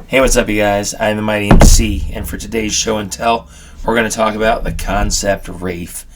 Hey, what's up, you guys? I'm the Mighty MC, and for today's show and tell, we're going to talk about the Kansept Rafe.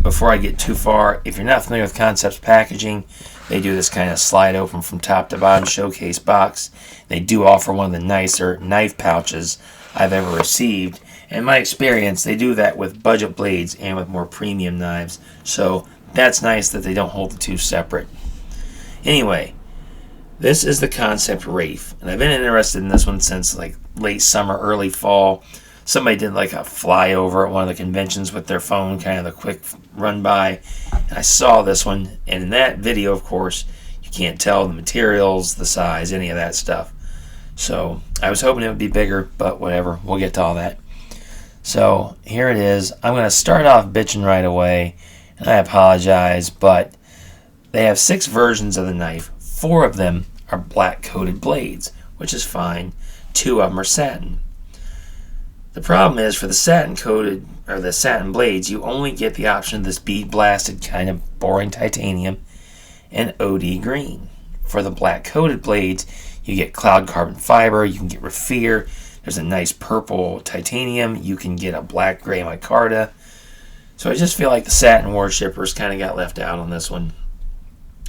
Before I get too far, if you're not familiar with Kansept's packaging, they do this kind of slide open from top to bottom showcase box. They do offer one of the nicer knife pouches I've ever received. In my experience, they do that with budget blades and with more premium knives, so that's nice that they don't hold the two separate. Anyway, this is the Kansept Rafe, and I've been interested in this one since like late summer, early fall. Somebody did like a flyover at one of the conventions with their phone, kind of a quick run by, and I saw this one, and in that video, of course, you can't tell the materials, the size, any of that stuff. So I was hoping it would be bigger, but whatever, we'll get to all that. So here it is. I'm going to start off bitching right away, and I apologize, but they have 6 versions of the knife. 4 of them are black coated blades, which is fine. 2 of them are satin. The problem is, for the satin coated or the satin blades, you only get the option of this bead blasted kind of boring titanium and OD green. For the black coated blades, you get cloud carbon fiber, you can get raffia, there's a nice purple titanium, you can get a black gray micarta. So I just feel like the satin worshippers kind of got left out on this one.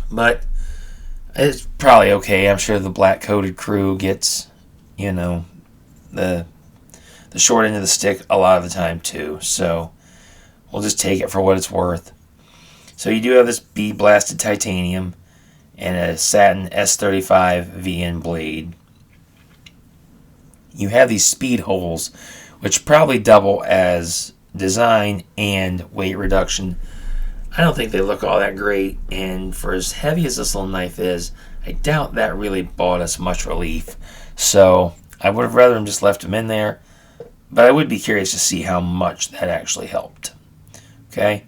But it's probably okay. I'm sure the black coated crew gets, the short end of the stick a lot of the time too. So we'll just take it for what it's worth. So you do have this bead blasted titanium and a satin S35 VN blade. You have these speed holes, which probably double as design and weight reduction. I don't think they look all that great, and for as heavy as this little knife is, I doubt that really bought us much relief. So I would have rather just left them in there, but I would be curious to see how much that actually helped. Okay,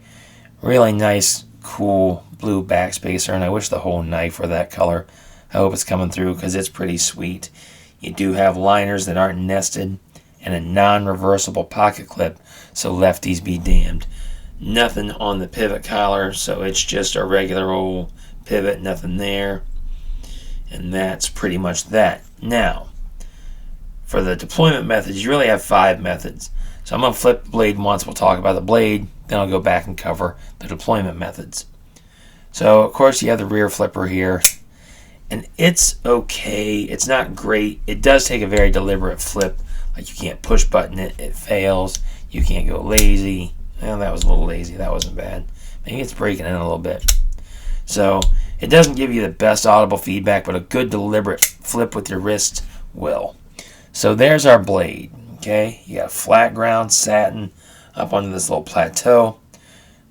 really nice, cool blue backspacer, and I wish the whole knife were that color. I hope it's coming through because it's pretty sweet. You do have liners that aren't nested and a non-reversible pocket clip, so lefties be damned. Nothing on the pivot collar, so it's just a regular old pivot, nothing there. And that's pretty much that. Now, for the deployment methods, you really have 5 methods. So I'm going to flip the blade once, we'll talk about the blade, then I'll go back and cover the deployment methods. So, of course, you have the rear flipper here. And it's okay, it's not great. It does take a very deliberate flip. Like you can't push button it, it fails. You can't go lazy. Well, that was a little lazy. That wasn't bad. Maybe it's breaking in a little bit. So it doesn't give you the best audible feedback, but a good deliberate flip with your wrist will. So there's our blade. Okay, you got flat ground satin up onto this little plateau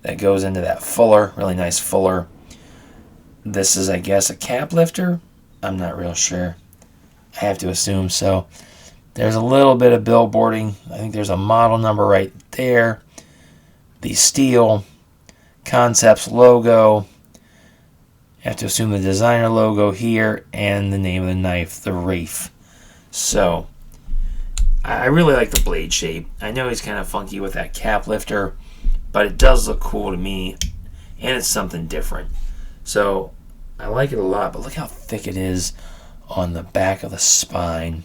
that goes into that fuller, really nice fuller. This is, I guess, a cap lifter. I'm not real sure. I have to assume so. There's a little bit of billboarding. I think there's a model number right there. The steel, Kansept's logo. You have to assume the designer logo here and the name of the knife, the Rafe. So, I really like the blade shape. I know he's kind of funky with that cap lifter, but it does look cool to me, and it's something different. So, I like it a lot, but look how thick it is on the back of the spine.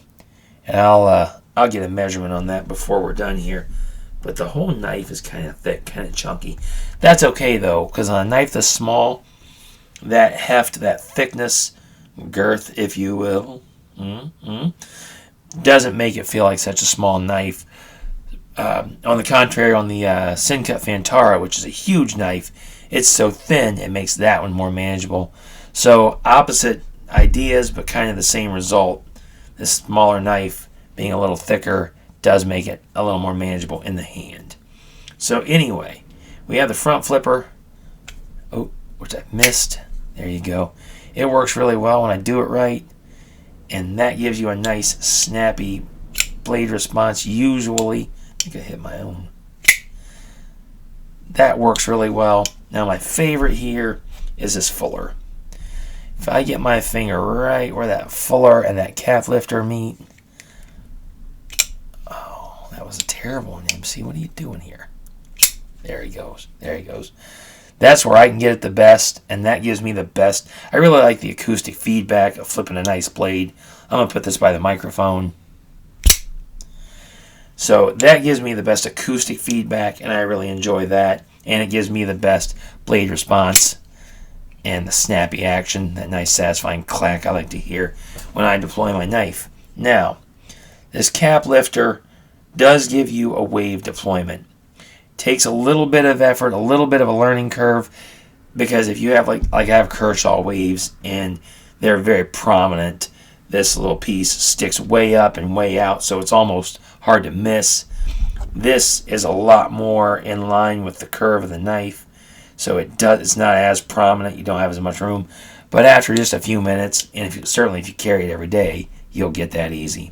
And I'll get a measurement on that before we're done here. But the whole knife is kind of thick, kind of chunky. That's okay, though, because on a knife this small, that heft, that thickness, girth, if you will, doesn't make it feel like such a small knife. On the contrary, on the Sincut Fantara, which is a huge knife, it's so thin, it makes that one more manageable. So, opposite ideas, but kind of the same result. This smaller knife, being a little thicker, does make it a little more manageable in the hand. So anyway, we have the front flipper. Oh, which I missed. There you go. It works really well when I do it right. And that gives you a nice, snappy blade response. Usually, I think I hit my own. That works really well. Now my favorite here is this fuller. If I get my finger right where that fuller and that cap lifter meet. Oh, that was a terrible one, MC. What are you doing here? There he goes. There he goes. That's where I can get it the best, and that gives me the best. I really like the acoustic feedback of flipping a nice blade. I'm going to put this by the microphone. So that gives me the best acoustic feedback, and I really enjoy that. And it gives me the best blade response and the snappy action, that nice satisfying clack I like to hear when I deploy my knife. Now, this cap lifter does give you a wave deployment. Takes a little bit of effort, a little bit of a learning curve, because if you have like I have Kershaw waves and they're very prominent, this little piece sticks way up and way out, so it's almost hard to miss. This is a lot more in line with the curve of the knife, so it's not as prominent. You don't have as much room, but after just a few minutes, and certainly if you carry it every day, you'll get that easy.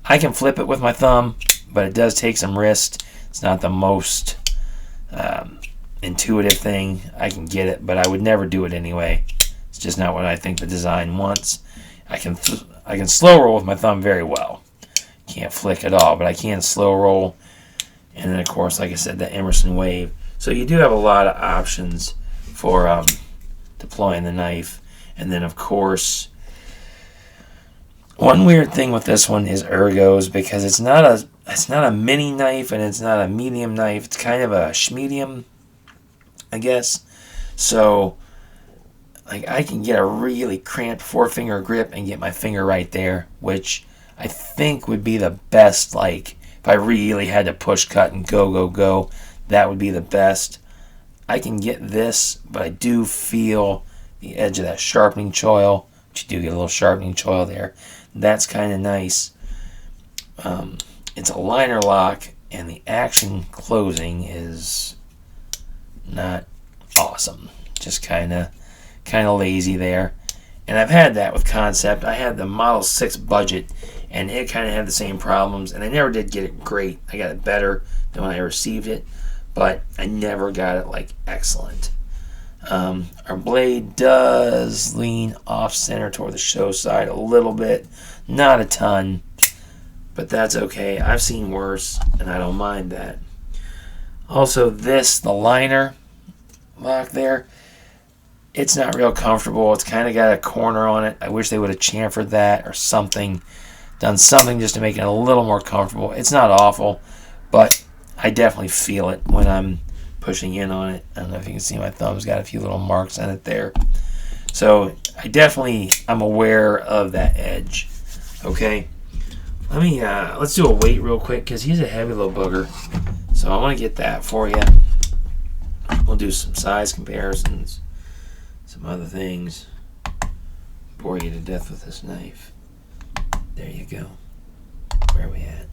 I can flip it with my thumb, but it does take some wrist. It's not the most intuitive thing. I can get it, but I would never do it anyway. It's just not what I think the design wants. I can slow roll with my thumb very well. Can't flick at all, but I can slow roll. And then, of course, like I said, the Emerson wave. So you do have a lot of options for deploying the knife. And then, of course, one weird thing with this one is ergos, because it's not a mini knife and it's not a medium knife. It's kind of a schmedium, I guess. So like I can get a really cramped 4-finger grip and get my finger right there, which I think would be the best. Like if I really had to push cut and go, that would be the best. I can get this, but I do feel the edge of that sharpening choil, which you do get a little sharpening choil there. That's kind of nice. It's a liner lock, and the action closing is not awesome. Just kind of lazy there. And I've had that with Kansept. I had the Model 6 budget, and it kind of had the same problems, and I never did get it great. I got it better than when I received it, but I never got it like excellent. Our blade does lean off center toward the show side a little bit, not a ton, but that's okay. I've seen worse, and I don't mind that. Also, the liner lock there, it's not real comfortable. It's kind of got a corner on it. I wish they would have chamfered that or something, done something just to make it a little more comfortable. It's not awful, but I definitely feel it when I'm pushing in on it. I don't know if you can see my thumb's got a few little marks on it there. So I'm aware of that edge. Okay, let's do a weight real quick, because he's a heavy little booger. So I want to get that for you. We'll do some size comparisons, some other things. Bore you to death with this knife. There you go. Where are we at?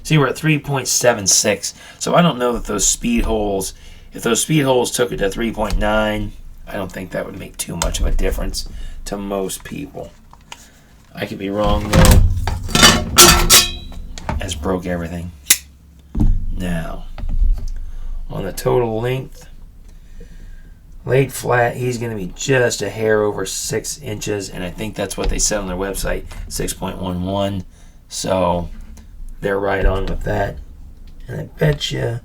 See, we're at 3.76. So I don't know that those speed holes, if those speed holes took it to 3.9, I don't think that would make too much of a difference to most people. I could be wrong, though. As broke everything. Now, on the total length, laid flat, he's going to be just a hair over 6 inches, and I think that's what they said on their website, 6.11. So they're right on with that. And I bet you,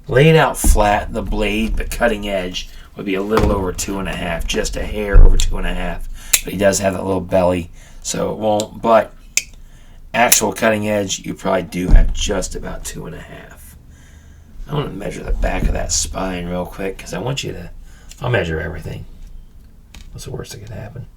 laid out flat, the blade, the cutting edge, would be a little over 2.5, just a hair over 2.5. But he does have that little belly, so it won't. But actual cutting edge, you probably do have just about 2.5. I want to measure the back of that spine real quick, because I want you to, I'll measure everything. What's the worst that could happen?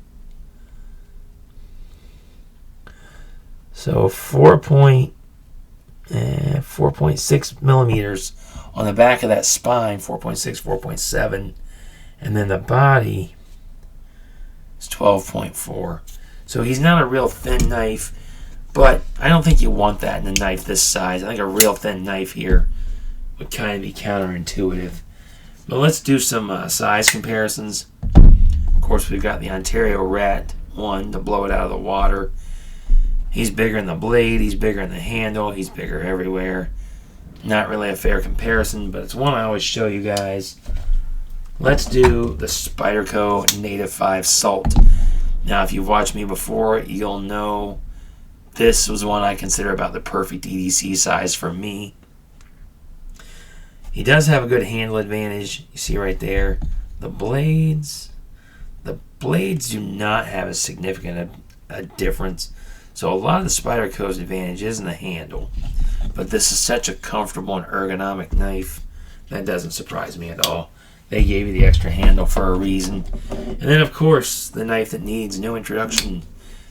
So 4.6 millimeters on the back of that spine, 4.6, 4.7, and then the body is 12.4. So he's not a real thin knife, but I don't think you want that in a knife this size. I think a real thin knife here would kind of be counterintuitive. But let's do some size comparisons. Of course, we've got the Ontario Rat 1 to blow it out of the water. He's bigger in the blade, he's bigger in the handle, he's bigger everywhere. Not really a fair comparison, but it's one I always show you guys. Let's do the Spyderco Native 5 Salt. Now, if you've watched me before, you'll know this was one I consider about the perfect EDC size for me. He does have a good handle advantage. You see right there. The blades do not have a significant a difference. So a lot of the Spyderco's advantage is in the handle. But this is such a comfortable and ergonomic knife that doesn't surprise me at all. They gave you the extra handle for a reason. And then, of course, the knife that needs no introduction,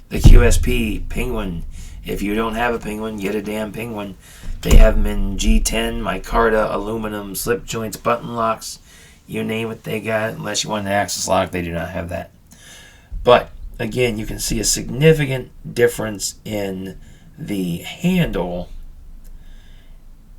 the QSP Penguin. If you don't have a Penguin, get a damn Penguin. They have them in G10, micarta, aluminum, slip joints, button locks. You name it, they got it. Unless you want an axis lock, they do not have that. But, again, you can see a significant difference in the handle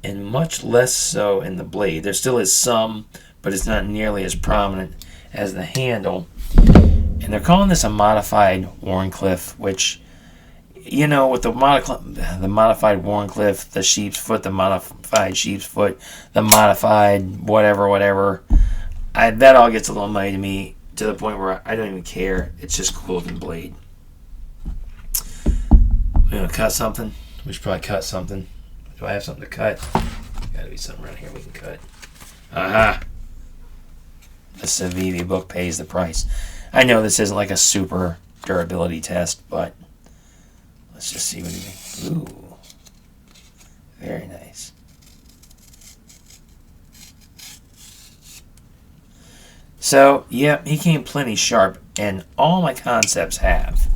and much less so in the blade. There still is some, but it's not nearly as prominent as the handle. And they're calling this a modified Wharncliffe, which, you know, with the modified Wharncliffe, the sheep's foot, the modified sheep's foot, the modified whatever, that all gets a little muddy to me, to the point where I don't even care. It's just cool looking blade. We're going to cut something. We should probably cut something. Do I have something to cut? Gotta be something around here we can cut. Aha! The Civivi book pays the price. I know this isn't like a super durability test, but let's just see what he thinks. Ooh. Very nice. So, yeah, he came plenty sharp, and all my Kansepts have.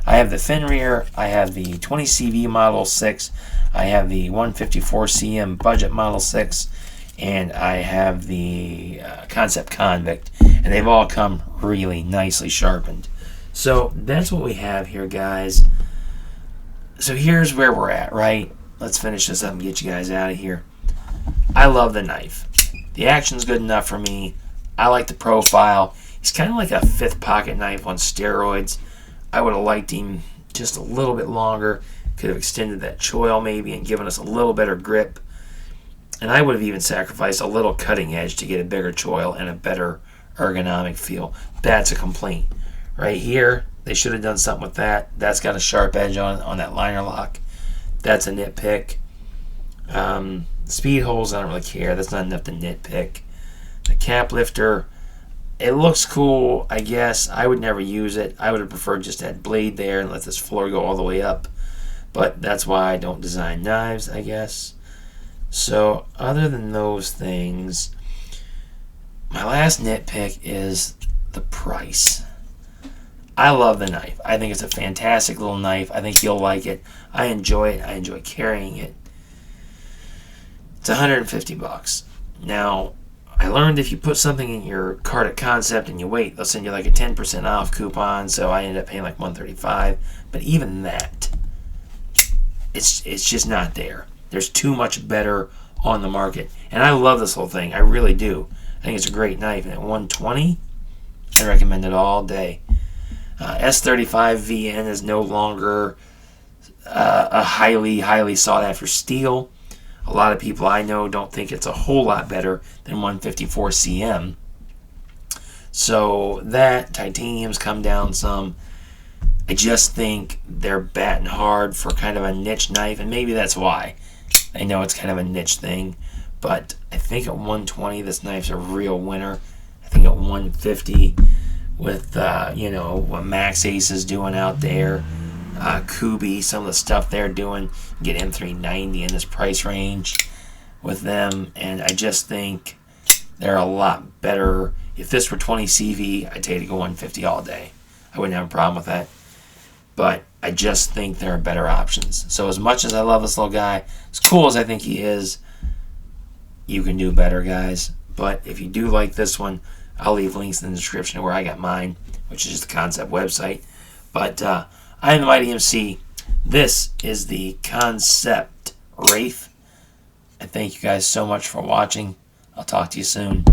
I have the Fenrir, I have the 20CV Model 6, I have the 154CM Budget Model 6, and I have the Kansept Convict, and they've all come really nicely sharpened. So that's what we have here, guys. So here's where we're at, right? Let's finish this up and get you guys out of here. I love the knife. The action's good enough for me. I like the profile. He's kind of like a fifth pocket knife on steroids. I would have liked him just a little bit longer. Could have extended that choil maybe and given us a little better grip. And I would have even sacrificed a little cutting edge to get a bigger choil and a better ergonomic feel. That's a complaint. Right here, they should have done something with that. That's got a sharp edge on that liner lock. That's a nitpick. Speed holes, I don't really care. That's not enough to nitpick. The cap lifter, it looks cool, I guess. I would never use it. I would have preferred just that blade there and let this floor go all the way up. But that's why I don't design knives, I guess. So, other than those things, my last nitpick is the price. I love the knife. I think it's a fantastic little knife. I think you'll like it. I enjoy it. I enjoy carrying it. It's $150. Now, I learned if you put something in your cart at Kansept and you wait, they'll send you like a 10% off coupon, so I ended up paying like $135. But even that, it's just not there. There's too much better on the market. And I love this whole thing. I really do. I think it's a great knife. And at $120, I recommend it all day. S35 VN is no longer a highly sought after steel. A lot of people I know don't think it's a whole lot better than 154 CM. So that titanium's come down some. I just think they're batting hard for kind of a niche knife, and maybe that's why. I know it's kind of a niche thing, but I think at 120 this knife's a real winner. I think at 150 with what Max Ace is doing out there, Kubi, some of the stuff they're doing, get M390 in this price range with them, and I just think they're a lot better. If this were 20 CV, I'd take it to go 150 all day. I wouldn't have a problem with that. But I just think there are better options. So as much as I love this little guy, as cool as I think he is, you can do better, guys. But if you do like this one, I'll leave links in the description of where I got mine, which is just the Kansept website. But I am the Mighty MC. This is the Kansept Rafe. And thank you guys so much for watching. I'll talk to you soon.